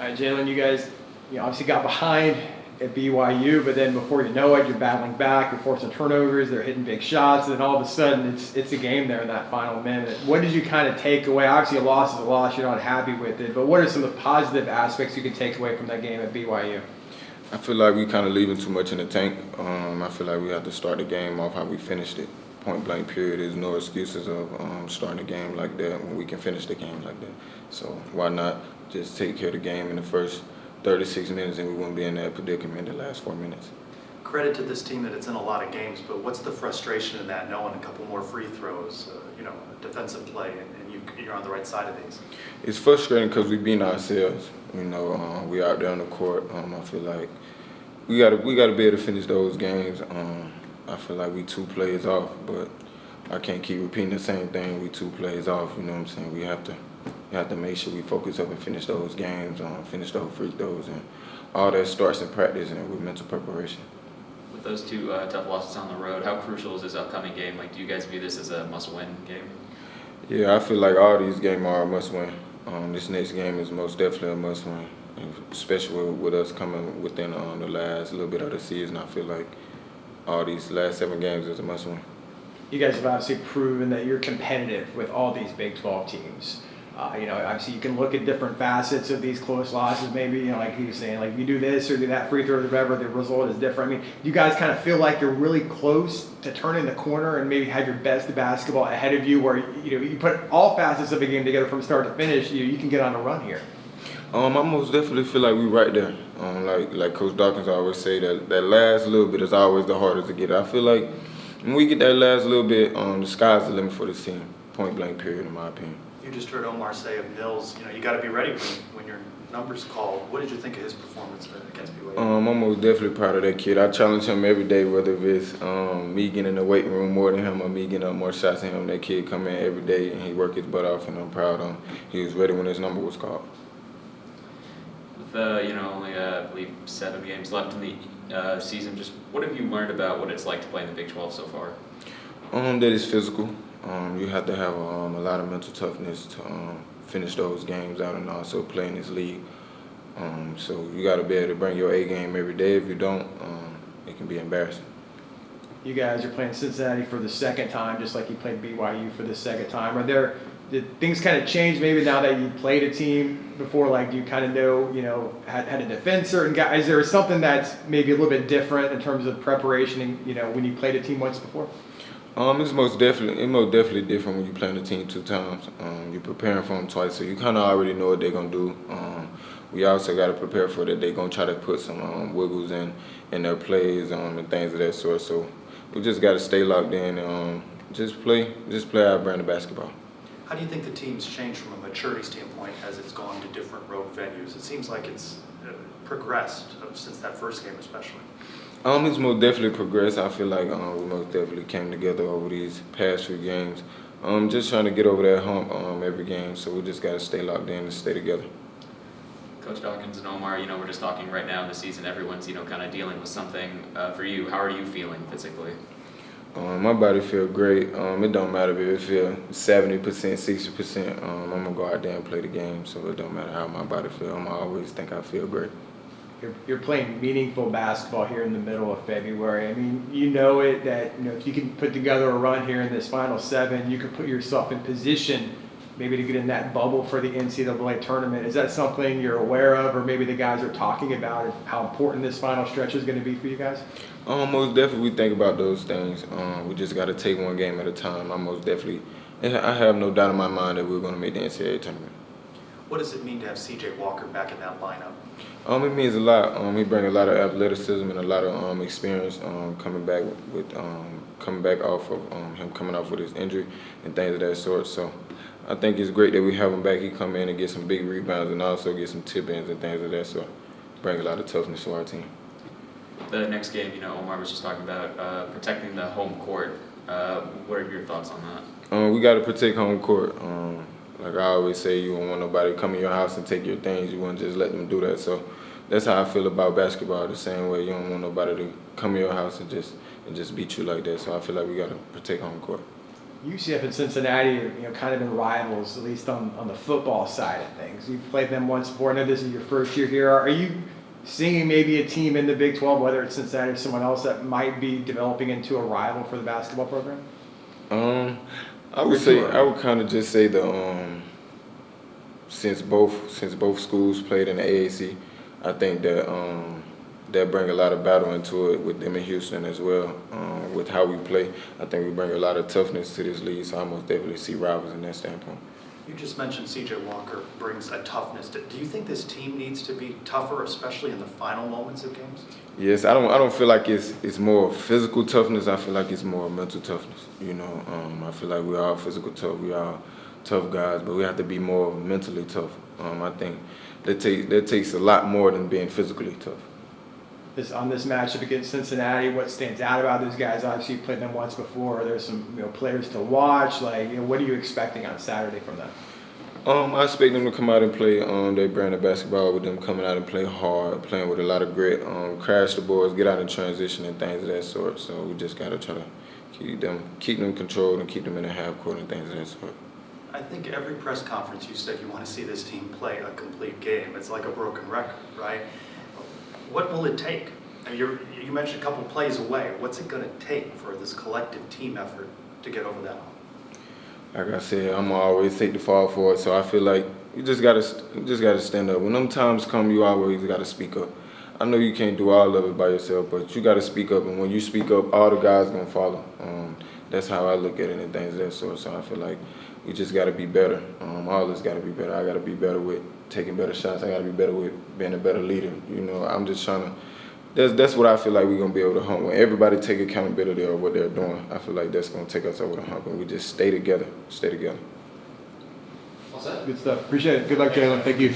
Jaylin, you guys, obviously got behind at BYU, but then before you know it, you're battling back, you're forcing turnovers, they're hitting big shots, and then all of a sudden it's a game there in that final minute. What did you kind of take away? Obviously, a loss is a loss, you're not happy with it, but what are some of the positive aspects you can take away from that game at BYU? I feel like we kind of leaving too much in the tank. I feel like we have to start the game off how we finished it. Point blank period. There's no excuses of starting a game like that when we can finish the game like that. So why not just take care of the game in the first 36 minutes and we wouldn't be in that predicament in the last 4 minutes. Credit to this team that it's in a lot of games, but what's the frustration in that, knowing a couple more free throws, defensive play, and you're on the right side of these? It's frustrating because we beat ourselves. We out there on the court. I feel like we gotta be able to finish those games. I feel like we 2 plays off, but I can't keep repeating the same thing. We 2 plays off. You know what I'm saying? We have to make sure we focus up and finish those games, finish those free throws, and all that starts in practice and with mental preparation. With those 2 tough losses on the road, how crucial is this upcoming game? Like, do you guys view this as a must-win game? Yeah, I feel like all these games are a must-win. This next game is most definitely a must-win, especially with us coming within the last little bit of the season. I feel like all these last 7 games is a must-win. You guys have obviously proven that you're competitive with all these Big 12 teams. Obviously you can look at different facets of these close losses. Maybe, like he was saying, like you do this or do that free throw or whatever, the result is different. I mean, you guys kind of feel like you're really close to turning the corner and maybe have your best basketball ahead of you, where you put all facets of a game together from start to finish. You can get on a run here. I most definitely feel like we're right there. Like Coach Dawkins always say, that last little bit is always the hardest to get. I feel like when we get that last little bit, the sky's the limit for this team. Point blank period, in my opinion. You just heard Omar say of Mills, you got to be ready when your number's called. What did you think of his performance against BYU? I'm most definitely proud of that kid. I challenge him every day, whether it's me getting in the weight room more than him or me getting up more shots than him. That kid come in every day and he work his butt off, and I'm proud of him. He was ready when his number was called. With only I believe 7 games left in the season, just what have you learned about what it's like to play in the Big 12 so far? That it's physical. You have to have a lot of mental toughness to finish those games out and also play in this league. So you got to be able to bring your A game every day. If you don't, it can be embarrassing. You guys are playing Cincinnati for the second time, just like you played BYU for the second time. Did things kind of change maybe now that you played a team before? Like, do you kind of know, how to defend certain guys? Is there something that's maybe a little bit different in terms of preparation, when you played a team once before? It's most definitely different when you're playing a team 2 times. You're preparing for them twice, so you kind of already know what they're gonna do. We also got to prepare for that they're gonna try to put some wiggles in their plays and things of that sort. So we just got to stay locked in and just play our brand of basketball. How do you think the team's changed from a maturity standpoint as it's gone to different road venues? It seems like it's progressed since that first game, especially. It's most definitely progressed. I feel like we most definitely came together over these past few games. Just trying to get over that hump every game, so we just got to stay locked in and stay together. Coach Dawkins and Omar, we're just talking right now in the season. Everyone's, kind of dealing with something. For you, how are you feeling physically? My body feel great. It don't matter if it feel 70%, 60%. I'm gonna go out there and play the game, so it don't matter how my body feel. I always think I feel great. You're playing meaningful basketball here in the middle of February. I mean, that if you can put together a run here in this final 7, you could put yourself in position maybe to get in that bubble for the NCAA tournament. Is that something you're aware of, or maybe the guys are talking about how important this final stretch is going to be for you guys? Most definitely we think about those things. We just got to take one game at a time. I have no doubt in my mind that we're going to make the NCAA tournament. What does it mean to have C.J. Walker back in that lineup? It means a lot. He brings a lot of athleticism and a lot of experience coming back off of him coming off with his injury and things of that sort. So I think it's great that we have him back. He come in and get some big rebounds and also get some tip-ins and things of that sort. Bring a lot of toughness to our team. The next game, Omar was just talking about protecting the home court. What are your thoughts on that? We got to protect home court. Like I always say, you don't want nobody to come in your house and take your things. You want to just let them do that. So that's how I feel about basketball. The same way, you don't want nobody to come in your house and just beat you like that. So I feel like we got to protect home court. UCF and Cincinnati have, kind of been rivals, at least on the football side of things. You've played them once before. I know this is your first year here. Are you seeing maybe a team in the Big 12, whether it's Cincinnati or someone else, that might be developing into a rival for the basketball program? I would kind of just say since both schools played in the AAC, I think that bring a lot of battle into it with them in Houston as well. With how we play, I think we bring a lot of toughness to this league, so I most definitely see rivals in that standpoint. You just mentioned C.J. Walker brings a toughness. Do you think this team needs to be tougher, especially in the final moments of games? Yes, I don't feel like it's more physical toughness. I feel like it's more mental toughness. I feel like we are physical tough. We are tough guys, but we have to be more mentally tough. I think that takes a lot more than being physically tough. On this matchup against Cincinnati, what stands out about those guys? Obviously, you played them once before. There's some players to watch. What are you expecting on Saturday from them? I expect them to come out and play their brand of basketball, with them coming out and play hard, playing with a lot of grit, crash the boards, get out in transition and things of that sort. So we just gotta try to keep them controlled and keep them in the half court and things of that sort. I think every press conference you said you want to see this team play a complete game. It's like a broken record, right? What will it take? And you mentioned a couple plays away. What's it going to take for this collective team effort to get over that hump? Like I said, I'm always take the fall for it. So I feel like you just gotta stand up. When them times come, you always gotta speak up. I know you can't do all of it by yourself, but you gotta speak up. And when you speak up, all the guys gonna follow. That's how I look at it and things of that sort. So I feel like we just gotta be better. All of us gotta be better. I gotta be better with taking better shots. I gotta be better with being a better leader. I'm just trying to. That's what I feel like we're gonna be able to hump. When everybody take accountability of what they're doing, I feel like that's gonna take us over the hump, and we just stay together. Good stuff. Appreciate it. Good luck, Jaylin. Thank you.